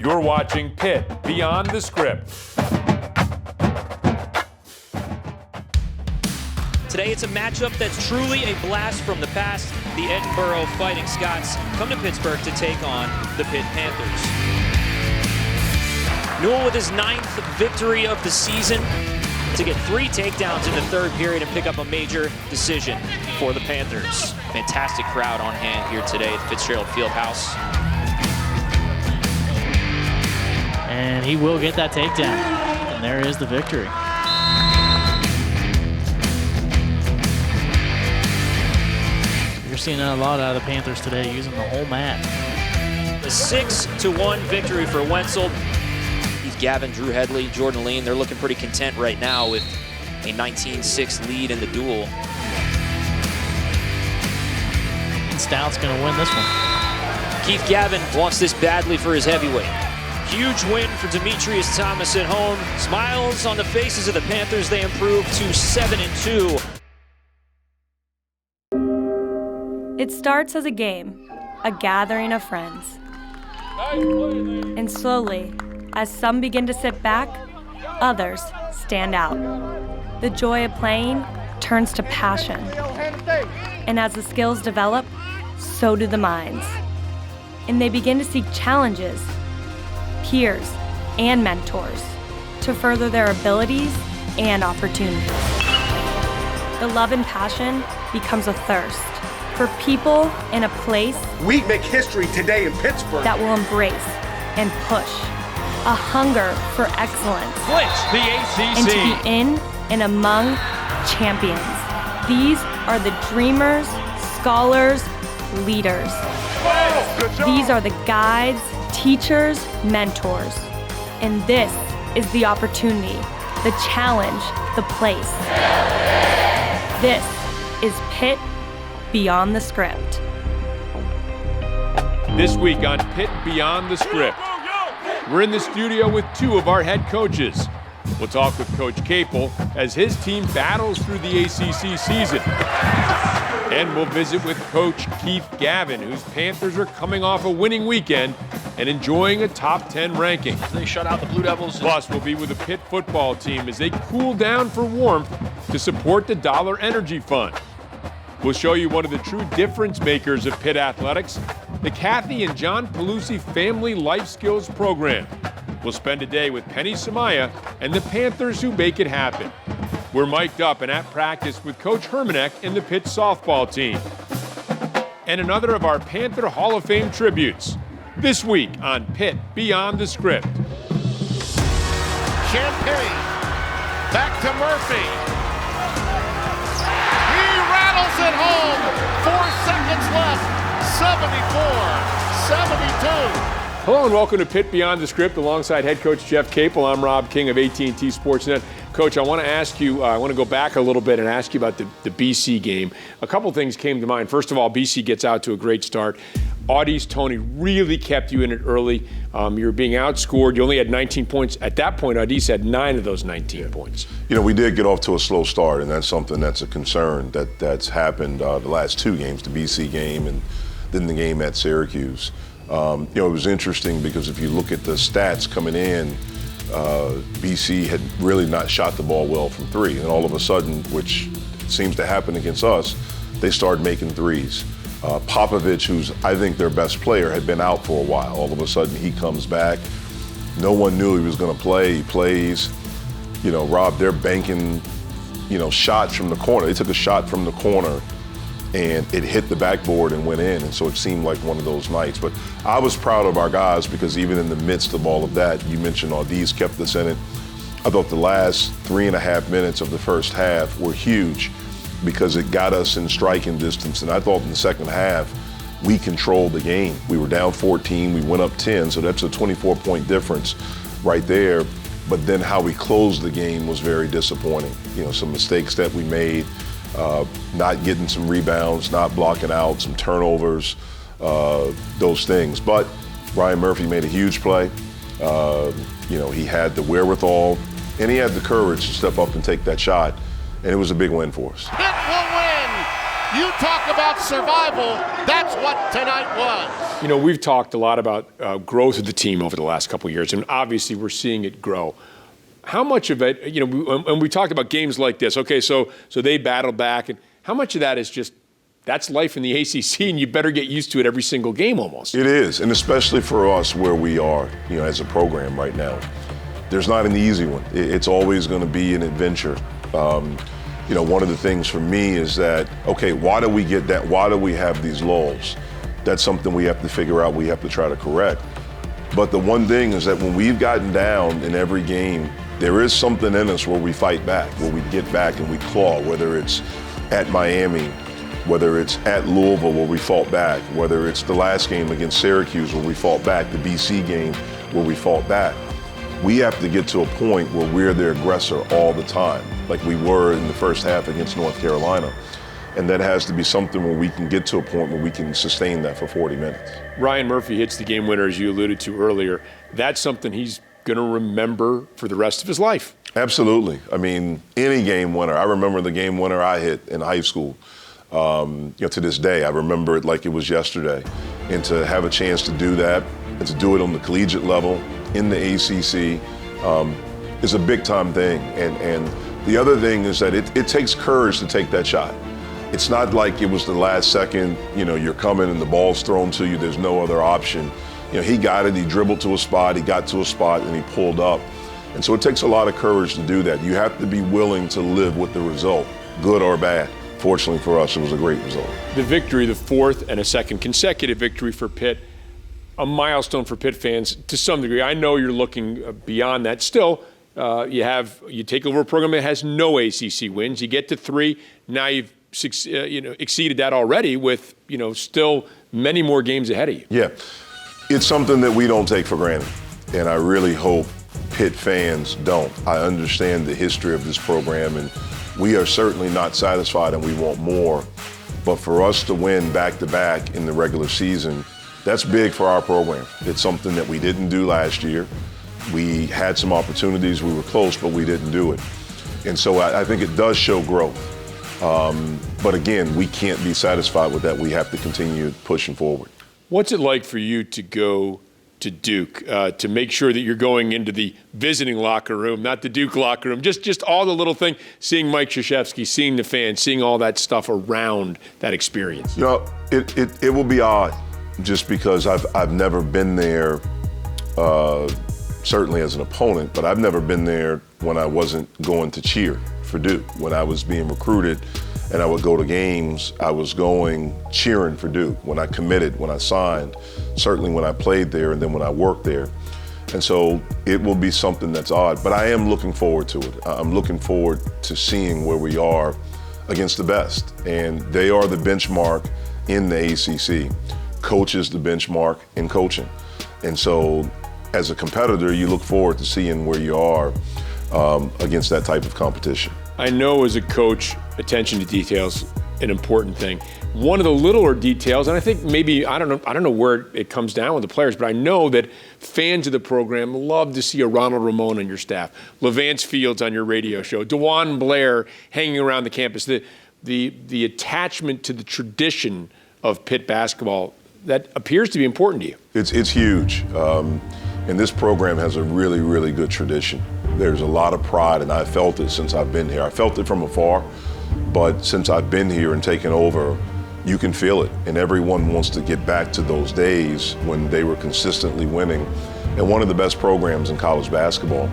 You're watching Pitt Beyond the Script. Today it's a matchup that's truly a blast from the past. The Edinburgh Fighting Scots come to Pittsburgh to take on the Pitt Panthers. Newell with his 9th victory of the season to get 3 takedowns in the third period and pick up a major decision for the Panthers. Fantastic crowd on hand here today at Fitzgerald Fieldhouse. And he will get that takedown. And there is the victory. You're seeing a lot out of the Panthers today, using the whole mat. A 6-1 victory for Wenzel. Keith Gavin, Drew Headley, Jordan Lean, they're looking pretty content right now with a 19-6 lead in the duel. And Stout's going to win this one. Keith Gavin wants this badly for his heavyweight. Huge win for Demetrius Thomas at home. Smiles on the faces of the Panthers. They improve to 7-2. It starts as a game, a gathering of friends. And slowly, as some begin to sit back, others stand out. The joy of playing turns to passion. And as the skills develop, so do the minds. And they begin to seek challenges, peers, and mentors to further their abilities and opportunities. The love and passion becomes a thirst for people in a place we make history today in Pittsburgh that will embrace and push a hunger for excellence The ACC. and to be in and among champions. These are the dreamers, scholars, leaders. These are the guides, teachers, mentors. And this is the opportunity, the challenge, the place. This is Pitt Beyond the Script. This week on Pitt Beyond the Script, we're in the studio with 2 of our head coaches. We'll talk with Coach CAPEL as his team battles through the ACC season. And we'll visit with Coach Keith Gavin, whose Panthers are coming off a winning weekend and enjoying a top 10 ranking. They shut out the Blue Devils. Plus, we'll be with the Pitt football team as they cool down for warmth to support the Dollar Energy Fund. We'll show you one of the true difference makers of Pitt athletics, the Kathy and John Pelusi Family Life Skills Program. We'll spend a day with Penny Samaya and the Panthers who make it happen. We're mic'd up and at practice with Coach Hermanek and the Pitt softball team. And another of our Panther Hall of Fame tributes, this week on Pitt Beyond the Script. Champagne. Back to Murphy. Rattles it home. 4 seconds left. 74-72. Hello and welcome to Pitt Beyond the Script alongside head coach Jeff Capel. I'm Rob King of AT&T Sportsnet. Coach, I want to ask you, I want to go back a little bit and ask you about the BC game. A couple things came to mind. First of all, BC gets out to a great start. Audi's Tony really kept you in it early. You were being outscored. You only had 19 points. At that point, Audis had 9 of those 19 points. You know, we did get off to a slow start, and that's something that's a concern that's happened the last 2 games, the BC game and then the game at Syracuse. You know, it was interesting because if you look at the stats coming in, BC had really not shot the ball well from 3. And all of a sudden, which seems to happen against us, they started making threes. Popovich, who's I think their best player, had been out for a while. All of a sudden, he comes back. No one knew he was going to play. He plays. You know, Rob, they're banking, you know, shots from the corner. They took a shot from the corner, and it hit the backboard and went in. And so it seemed like one of those nights. But I was proud of our guys because even in the midst of all of that, you mentioned Audis kept us in it. I thought the last 3.5 minutes of the first half were huge because it got us in striking distance. And I thought in the second half, we controlled the game. We were down 14, we went up 10, so that's a 24-point difference right there. But then how we closed the game was very disappointing. You know, some mistakes that we made, not getting some rebounds, not blocking out, some turnovers, those things. But Ryan Murphy made a huge play. You know, he had the wherewithal, and he had the courage to step up and take that shot, and it was a big win for us. Pitt will win. You talk about survival. That's what tonight was. You know, we've talked a lot about growth of the team over the last couple of years, and obviously we're seeing it grow. How much of it, you know, and we talked about games like this. Okay, so they battle back, and how much of that is just that's life in the ACC, and you better get used to it every single game almost. It is, and especially for us where we are, you know, as a program right now. There's not an easy one. It's always going to be an adventure. You know, one of the things for me is that, okay, why do we get that? Why do we have these lulls? That's something we have to figure out, we have to try to correct. But the one thing is that when we've gotten down in every game, there is something in us where we fight back, where we get back and we claw, whether it's at Miami, whether it's at Louisville where we fought back, whether it's the last game against Syracuse where we fought back, the BC game where we fought back. We have to get to a point where we're the aggressor all the time, like we were in the first half against North Carolina. And that has to be something where we can get to a point where we can sustain that for 40 minutes. Ryan Murphy hits the game winner, as you alluded to earlier. That's something he's going to remember for the rest of his life. Absolutely. I mean, any game winner. I remember the game winner I hit in high school. You know, to this day, I remember it like it was yesterday. And to have a chance to do that and to do it on the collegiate level in the ACC is a big-time thing. And the other thing is that it takes courage to take that shot. It's not like it was the last second, you know, you're coming and the ball's thrown to you, there's no other option. You know, he got it, he dribbled to a spot, he got to a spot, and he pulled up. And so it takes a lot of courage to do that. You have to be willing to live with the result, good or bad. Fortunately for us, it was a great result. The victory, the fourth and a second consecutive victory for Pitt, a milestone for Pitt fans to some degree. I know you're looking beyond that. Still, you take over a program that has no ACC wins. You get to 3. Now you've exceeded that already with, you know, still many more games ahead of you. Yeah, it's something that we don't take for granted, and I really hope Pitt fans don't. I understand the history of this program, and we are certainly not satisfied and we want more. But for us to win back-to-back in the regular season, that's big for our program. It's something that we didn't do last year. We had some opportunities, we were close, but we didn't do it. And so I think it does show growth. But again, we can't be satisfied with that. We have to continue pushing forward. What's it like for you to go to Duke, to make sure that you're going into the visiting locker room, not the Duke locker room, just all the little thing, seeing Mike Krzyzewski, seeing the fans, seeing all that stuff around that experience? You know, it will be odd just because I've never been there, certainly as an opponent, but I've never been there when I wasn't going to cheer for Duke. When I was being recruited and I would go to games, I was going cheering for Duke. When I committed, when I signed, certainly when I played there and then when I worked there. And so it will be something that's odd, but I am looking forward to it. I'm looking forward to seeing where we are against the best. And they are the benchmark in the ACC. Coach is the benchmark in coaching. And so as a competitor, you look forward to seeing where you are against that type of competition. I know as a coach, attention to details, an important thing. One of the littler details, and I think maybe, I don't know where it comes down with the players, but I know that fans of the program love to see a Ronald Ramon on your staff, Levance Fields on your radio show, DeJuan Blair hanging around the campus, the attachment to the tradition of Pitt basketball that appears to be important to you. It's huge. And this program has a really, really good tradition. There's a lot of pride, and I've felt it since I've been here. I felt it from afar, but since I've been here and taken over, you can feel it. And everyone wants to get back to those days when they were consistently winning and one of the best programs in college basketball.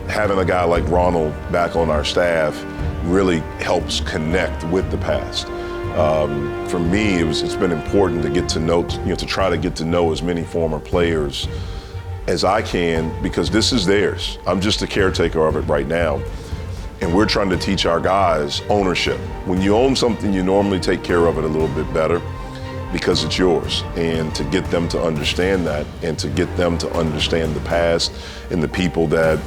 Having a guy like Ronald back on our staff really helps connect with the past. For me, it's been important to get to know, to try to get to know as many former players as I can, because this is theirs. I'm just a caretaker of it right now. And we're trying to teach our guys ownership. When you own something, you normally take care of it a little bit better because it's yours. And to get them to understand that, and to get them to understand the past and the people that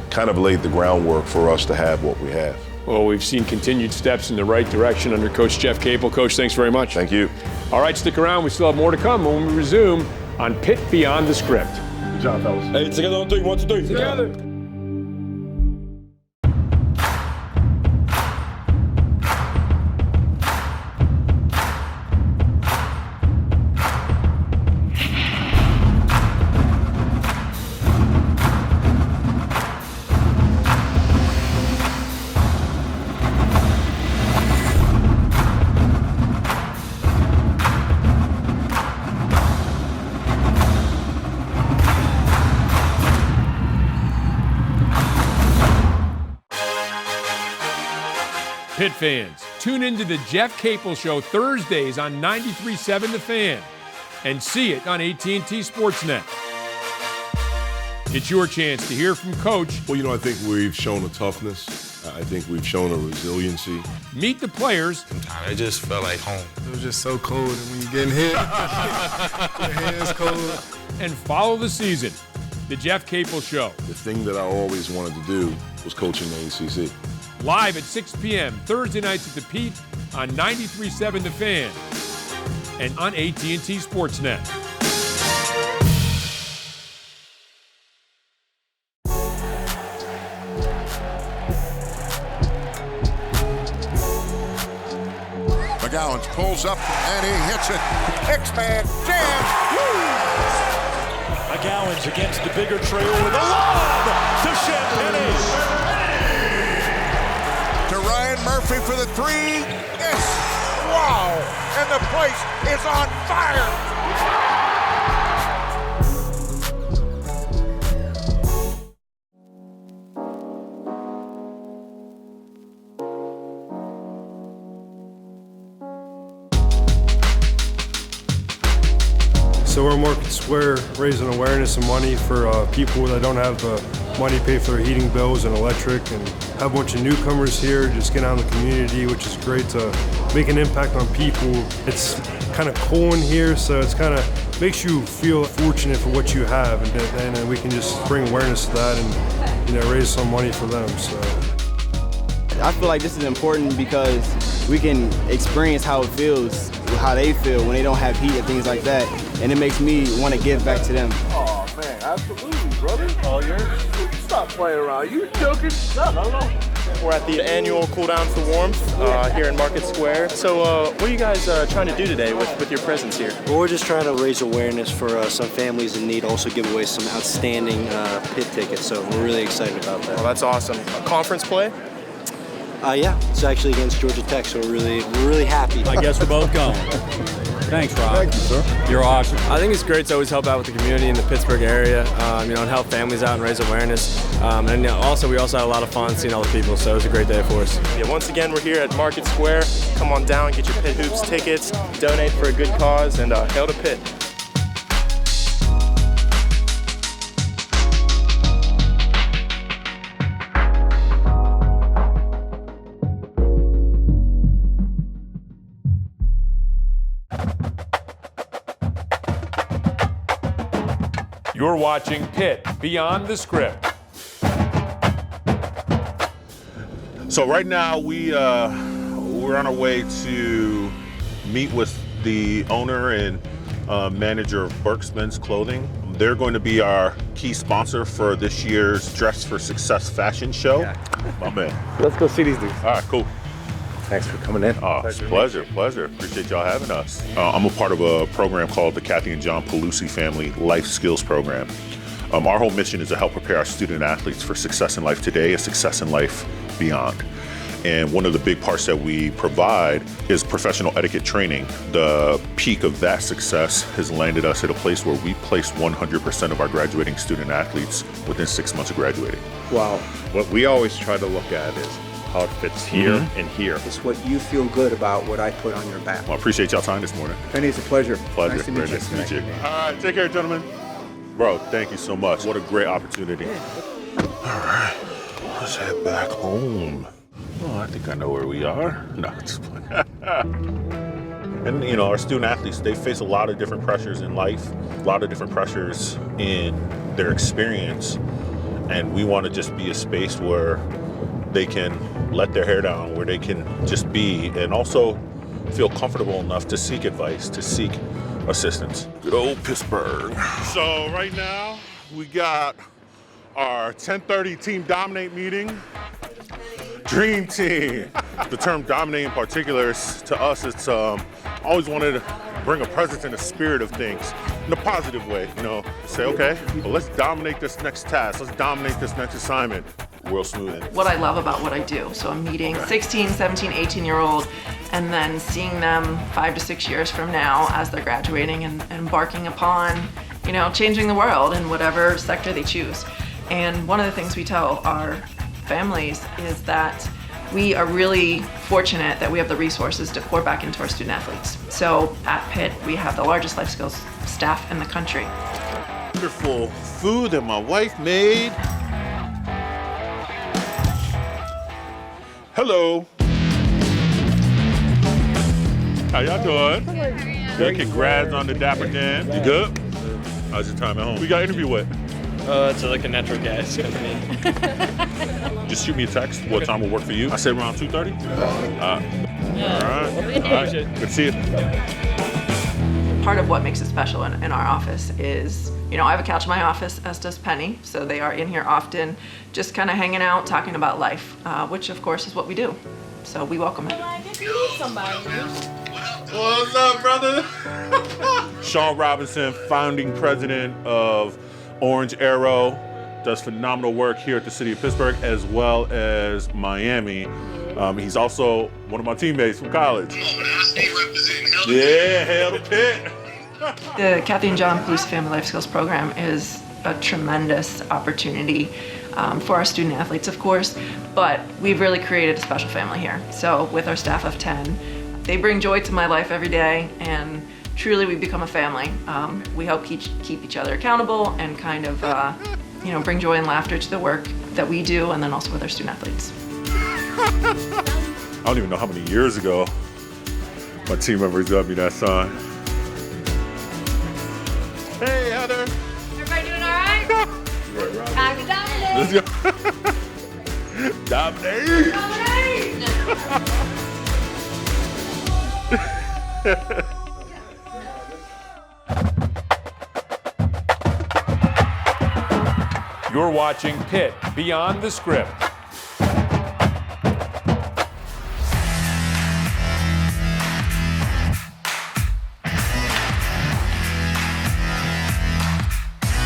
kind of laid the groundwork for us to have what we have. Well, we've seen continued steps in the right direction under Coach Jeff CAPEL. Coach, thanks very much. Thank you. All right, stick around. We still have more to come when we resume on Pitt Beyond the Script. Good job, fellas. Hey, together on 3. 1, 2, 3. Together. Pitt fans, tune into the Jeff Capel Show Thursdays on 93.7 The Fan and see it on AT&T Sportsnet. It's your chance to hear from Coach. Well, I think we've shown a toughness. I think we've shown a resiliency. Meet the players. I just felt like home. It was just so cold, and when you're getting hit, your hands cold. And follow the season. The Jeff Capel Show. The thing that I always wanted to do was coaching the ACC. Live at 6 p.m. Thursday nights at the Pitt on 93.7 The Fan and on AT&T Sportsnet. McGowan pulls up and he hits it. X-Man jam. McGowan's against the bigger trail with a lob to Champagny. To Ryan Murphy for the three. Yes. Wow. And the place is on fire. So we're in Market Square raising awareness and money for people that don't have the money to pay for their heating bills and electric, and have a bunch of newcomers here just get out in the community, which is great to make an impact on people. It's kind of cool in here, so it's kind of makes you feel fortunate for what you have, and then we can just bring awareness to that and raise some money for them. So I feel like this is important because we can experience how it feels, how they feel when they don't have heat and things like that, and it makes me want to give back to them. Oh man, absolutely, brother. Oh, stop playing around. You joking? No. We're at the annual Cool Down for Warmth here in Market Square. So what are you guys trying to do today with your presence here? Well, we're just trying to raise awareness for some families in need, also give away some outstanding Pitt tickets, so we're really excited about that. Well, that's awesome. A conference play? Yeah, it's actually against Georgia Tech, so we're really happy. I guess we're both going. Thanks, Rob. Thank you, sir. You're awesome. I think it's great to always help out with the community in the Pittsburgh area, and help families out and raise awareness. And also, we also had a lot of fun seeing all the people, so it was a great day for us. Yeah, once again, we're here at Market Square. Come on down, get your Pitt Hoops tickets, donate for a good cause, and hail to Pitt. You're watching Pitt Beyond the Script. So right now we're on our way to meet with the owner and manager of Burke's Men's Clothing. They're going to be our key sponsor for this year's Dress for Success fashion show. Yeah. My man. Let's go see these dudes. All right, cool. Thanks for coming in. Pleasure. Appreciate y'all having us. I'm a part of a program called the Kathy and John Pelusi Family Life Skills Program. Our whole mission is to help prepare our student athletes for success in life today and success in life beyond. And one of the big parts that we provide is professional etiquette training. The peak of that success has landed us at a place where we place 100% of our graduating student athletes within 6 months of graduating. Wow. What we always try to look at is how it fits here and here. It's what you feel good about what I put on your back. Well, I appreciate y'all time this morning. Penny, it's a pleasure. Pleasure. Nice to meet you. Nice to meet you. All right, take care, gentlemen. Bro, thank you so much. What a great opportunity. All right, let's head back home. Oh, I think I know where we are. No, just playing. And our student athletes, they face a lot of different pressures in life, a lot of different pressures in their experience. And we want to just be a space where they can let their hair down, where they can just be, and also feel comfortable enough to seek advice, to seek assistance. Good old Pittsburgh. So right now, we got our 10:30 Team Dominate meeting. Dream team. The term dominate in particular, to us, it's always wanted to bring a presence and a spirit of things in a positive way. Say, okay, well, let's dominate this next task. Let's dominate this next assignment. Real smooth. What I love about what I do. So I'm meeting 16, 17, 18-year-old and then seeing them 5 to 6 years from now as they're graduating and embarking upon, changing the world in whatever sector they choose. And one of the things we tell our families is that we are really fortunate that we have the resources to pour back into our student athletes. So at Pitt, we have the largest life skills staff in the country. Wonderful food that my wife made. Hello. How y'all doing? Good. Congrats on the Dapper Dan. You good? How's your time at home? We got interview with? It's like a natural gas company. Just shoot me a text. What time will work for you? I said around 2:30. All right. Good to see you. Part of what makes it special in our office is, I have a couch in my office, as does Penny, so they are in here often, just kind of hanging out, talking about life, which of course is what we do. So we welcome it. What's up, brother? Sean Robinson, founding president of Orange Arrow, does phenomenal work here at the city of Pittsburgh as well as Miami. He's also one of my teammates from college. Yeah, hail to Pitt. The Kathy and John Police Family Life Skills Program is a tremendous opportunity for our student athletes, of course, but we've really created a special family here. So with our staff of 10, they bring joy to my life every day, and truly we've become a family. We help keep each other accountable and kind of bring joy and laughter to the work that we do, and then also with our student athletes. I don't even know how many years ago my team members dubbed me that song. Hey, Heather. Everybody doing all right? Time to dominate. Let's go. Dominate. You're watching Pitt Beyond the Script.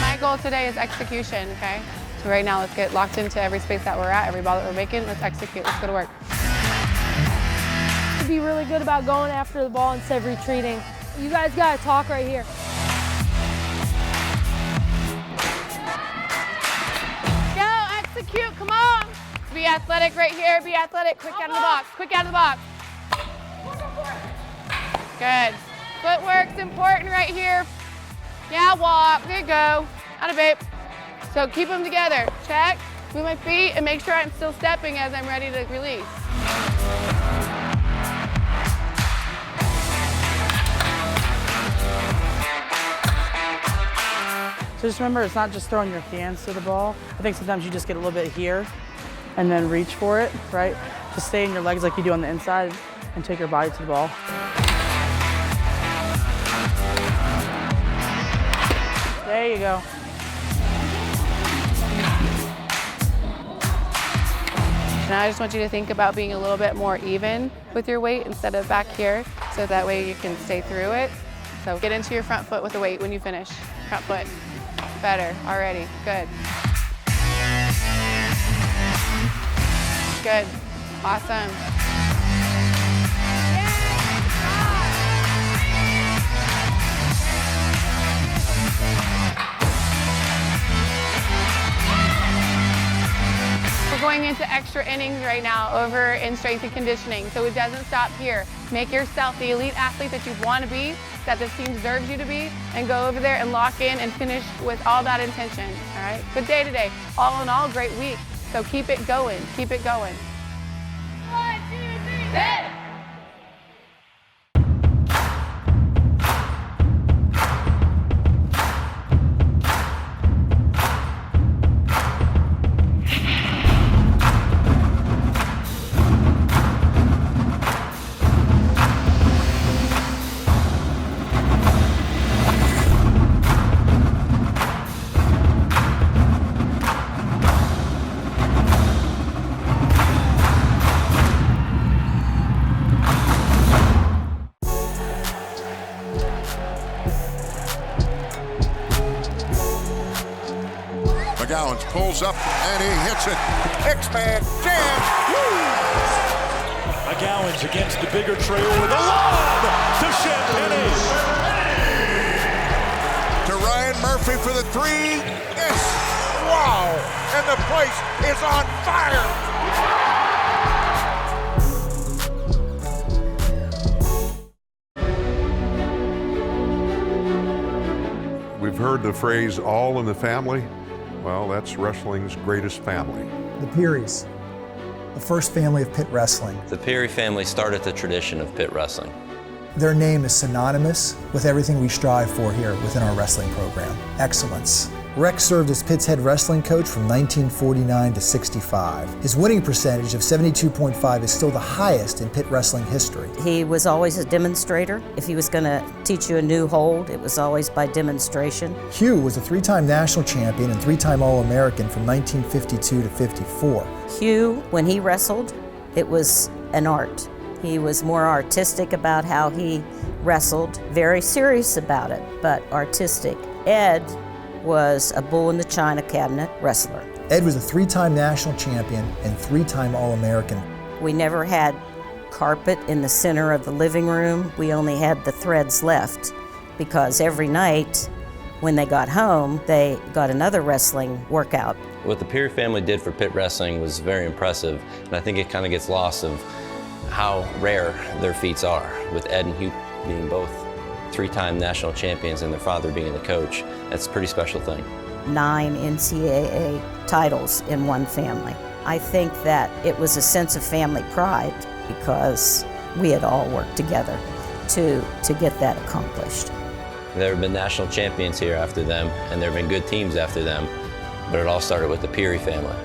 My goal today is execution, okay? So right now, let's get locked into every space that we're at, every ball that we're making. Let's execute. Let's go to work. To be really good about going after the ball instead of retreating. You guys got to talk right here. Execute, come on. Be athletic right here, be athletic. Quick out of the box, quick out of the box. Good. Footwork's important right here. Yeah, walk, there you go. Out of it. So keep them together. Check, move my feet, and make sure I'm still stepping as I'm ready to release. So just remember, it's not just throwing your hands to the ball. I think sometimes you just get a little bit here and then reach for it, right? Just stay in your legs like you do on the inside and take your body to the ball. There you go. Now I just want you to think about being a little bit more even with your weight instead of back here, so that way you can stay through it. So get into your front foot with the weight when you finish. Front foot. Better already. Good. Good. Awesome. We're going into extra innings right now over in strength and conditioning, so it doesn't stop here. Make yourself the elite athlete that you want to be, that this team deserves you to be, and go over there and lock in and finish with all that intention, all right? Good day today. All in all, great week. So keep it going, keep it going. 1, 2, 3, hit! McGowan pulls up and he hits it. X-Man jam. McGowan's against the bigger trail with a lob to Champagne. To Ryan Murphy for the three. Yes. Wow. And the place is on fire. We've heard the phrase, all in the family. Well, that's wrestling's greatest family. The Pearys, the first family of Pitt wrestling. The Peary family started the tradition of Pitt wrestling. Their name is synonymous with everything we strive for here within our wrestling program, excellence. Rex served as Pitt's head wrestling coach from 1949 to 65. His winning percentage of 72.5 is still the highest in Pitt wrestling history. He was always a demonstrator. If he was going to teach you a new hold, it was always by demonstration. Hugh was a 3-time national champion and 3-time All-American from 1952 to 54. Hugh, when he wrestled, it was an art. He was more artistic about how he wrestled, very serious about it, but artistic. Ed was a bull in the china cabinet wrestler. Ed was a 3-time national champion and 3-time All-American. We never had carpet in the center of the living room. We only had the threads left because every night when they got home, they got another wrestling workout. What the Peary family did for Pitt wrestling was very impressive, and I think it kind of gets lost of how rare their feats are, with Ed and Hugh being both 3-time national champions and their father being the coach. That's a pretty special thing. 9 NCAA titles in one family. I think that it was a sense of family pride because we had all worked together to get that accomplished. There have been national champions here after them, and there have been good teams after them, but it all started with the Peary family.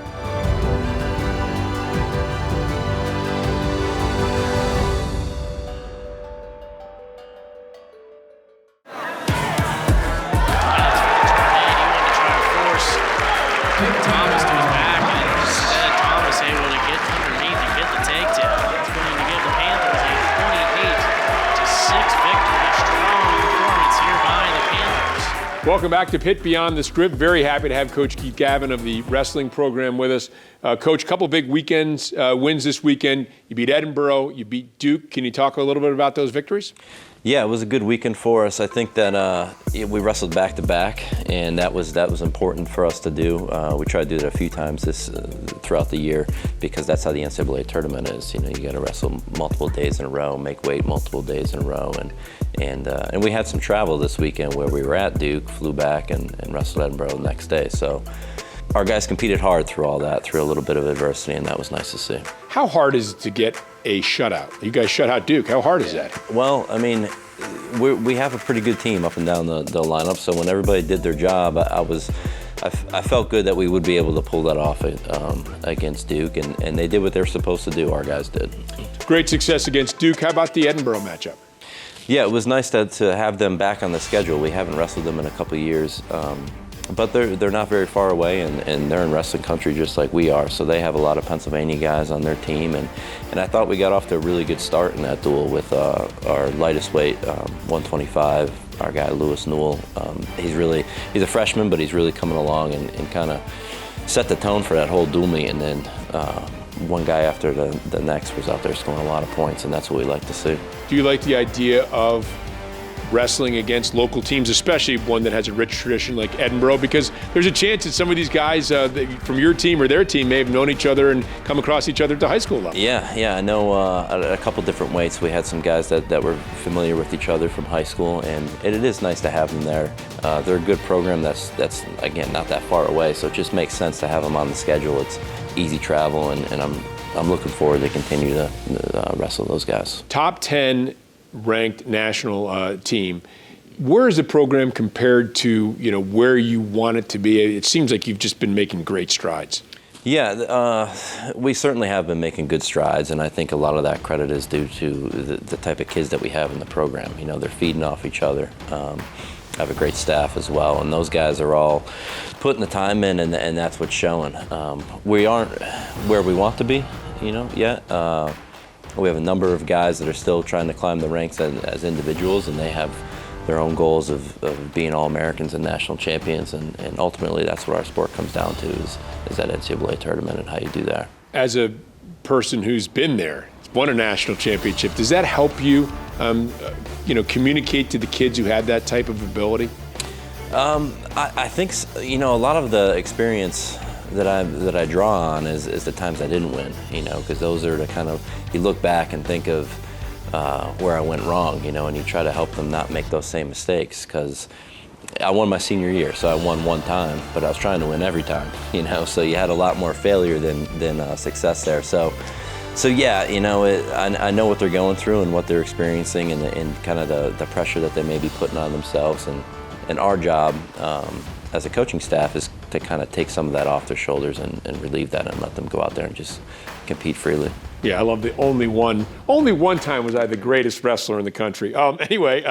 Thomas goes back, and instead Thomas able to get underneath and get the takedown. It's going to give the Panthers a 28-6 victory. Strong performance here by the Panthers. Welcome back to Pitt Beyond the Script. Very happy to have Coach Keith Gavin of the wrestling program with us. Coach, couple big wins this weekend. You beat Edinburgh, you beat Duke. Can you talk a little bit about those victories? Yeah, it was a good weekend for us. I think that we wrestled back-to-back, and that was important for us to do. We tried to do it a few times throughout the year because that's how the NCAA tournament is. You know, you got to wrestle multiple days in a row, make weight multiple days in a row, and we had some travel this weekend where we were at Duke, flew back, and wrestled Edinburgh the next day. So our guys competed hard through all that, through a little bit of adversity, and that was nice to see. How hard is it to get a shutout? You guys shut out Duke. How hard is that? Well, I mean, we have a pretty good team up and down the lineup, so when everybody did their job, I felt good that we would be able to pull that off against Duke, and they did what they're supposed to do, our guys did. Great success against Duke. How about the Edinburgh matchup? Yeah, it was nice to have them back on the schedule. We haven't wrestled them in a couple of years. But they're not very far away, and they're in wrestling country just like we are, so they have a lot of Pennsylvania guys on their team, and I thought we got off to a really good start in that duel with our lightest weight, 125, our guy Lewis Newell. He's a freshman, but he's really coming along and kind of set the tone for that whole duel meet, and then one guy after the next was out there scoring a lot of points, and that's what we like to see. Do you like the idea of wrestling against local teams, especially one that has a rich tradition like Edinburgh, because there's a chance that some of these guys from your team or their team may have known each other and come across each other at the high school level? Yeah, I know a couple different weights. We had some guys that were familiar with each other from high school, and it is nice to have them there. They're a good program that's again, not that far away, so it just makes sense to have them on the schedule. It's easy travel, and I'm looking forward to continue to wrestle those guys. Top 10 ranked national team. Where is the program compared to where you want it to be? It seems like you've just been making great strides. Yeah, we certainly have been making good strides, and I think a lot of that credit is due to the type of kids that we have in the program. You know, they're feeding off each other. Have a great staff as well, and those guys are all putting the time in, and that's what's showing. We aren't where we want to be, yet. We have a number of guys that are still trying to climb the ranks as individuals, and they have their own goals of being All-Americans and national champions, and ultimately that's what our sport comes down to is that NCAA tournament and how you do that. As a person who's been there, won a national championship, does that help you, communicate to the kids who had that type of ability? I think, a lot of the experience that I draw on is the times I didn't win, because those are the kind of, you look back and think of where I went wrong, and you try to help them not make those same mistakes, because I won my senior year, so I won one time, but I was trying to win every time, you know, so you had a lot more failure than success there. So yeah, you know, I know what they're going through and what they're experiencing and kind of the pressure that they may be putting on themselves. And our job as a coaching staff is to kind of take some of that off their shoulders and relieve that and let them go out there and just compete freely. Yeah, I love the only one time was I the greatest wrestler in the country. Anyway,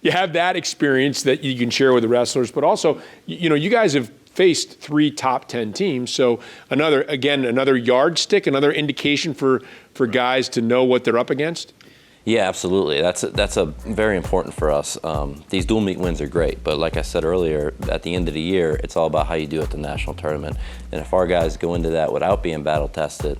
you have that experience that you can share with the wrestlers, but also, you know, you guys have faced 3 top 10 teams. So another yardstick, another indication for guys to know what they're up against? Yeah, absolutely. That's a very important for us. These dual meet wins are great, but like I said earlier, at the end of the year, it's all about how you do at the national tournament. And if our guys go into that without being battle tested,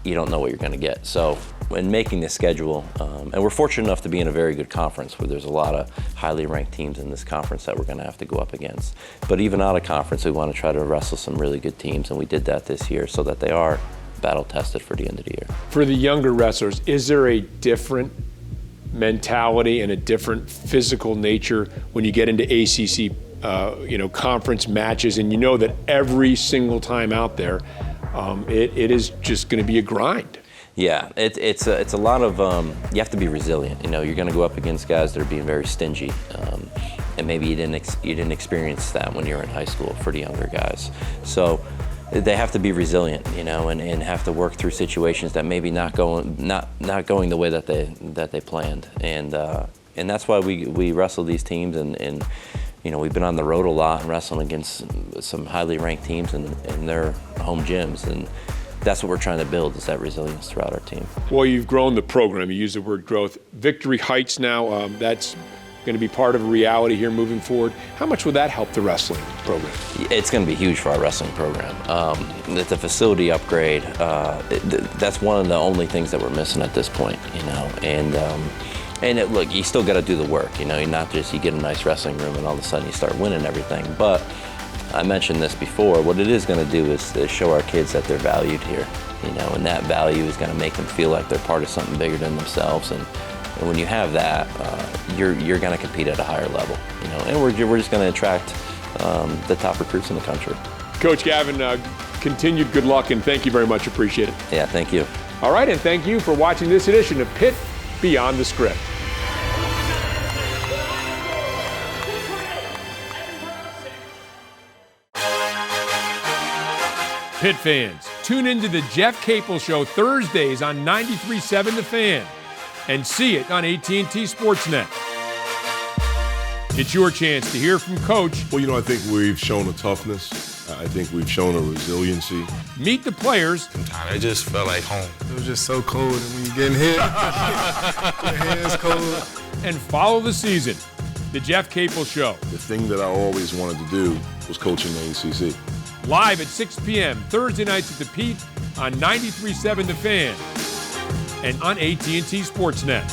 you don't know what you're going to get. So in making the schedule, and we're fortunate enough to be in a very good conference where there's a lot of highly ranked teams in this conference that we're going to have to go up against. But even out of conference, we want to try to wrestle some really good teams, and we did that this year so that they are battle tested for the end of the year. For the younger wrestlers, is there a different mentality and a different physical nature when you get into ACC conference matches, and you know that every single time out there, it is just going to be a grind? Yeah, it's a lot of, you have to be resilient. You know, you're going to go up against guys that are being very stingy, and maybe you didn't experience that when you were in high school for the younger guys. So they have to be resilient, you know, and have to work through situations that maybe not going the way that they planned, and that's why we wrestle these teams, and you know, we've been on the road a lot and wrestling against some highly ranked teams in their home gyms, and that's what we're trying to build, is that resilience throughout our team. Well, you've grown the program. You use the word growth. Victory Heights now, that's going to be part of a reality here moving forward. How much would that help the wrestling program? It's going to be huge for our wrestling program. The facility upgrade, that's one of the only things that we're missing at this point, you know, and look, you still got to do the work, you know. You're not just, you get a nice wrestling room and all of a sudden you start winning everything. But I mentioned this before, what it is going to do is show our kids that they're valued here, you know, and that value is going to make them feel like they're part of something bigger than themselves. And when you have that, you're going to compete at a higher level, you know, and we're just going to attract the top recruits in the country. Coach Gavin, continued good luck, and thank you very much. Appreciate it. Yeah, thank you. All right, and thank you for watching this edition of Pitt Beyond the Script. Pitt fans, tune into the Jeff CAPEL Show Thursdays on 93.7 The Fan and see it on AT&T Sportsnet. It's your chance to hear from Coach. Well, you know, I think we've shown a toughness. I think we've shown a resiliency. Meet the players. Sometimes it just felt like home. It was just so cold, and when you get in here, your hands cold. And follow the season. The Jeff CAPEL Show. The thing that I always wanted to do was coaching the ACC. Live at 6 p.m. Thursday nights at the Pitt on 93.7 The Fan and on AT&T Sportsnet.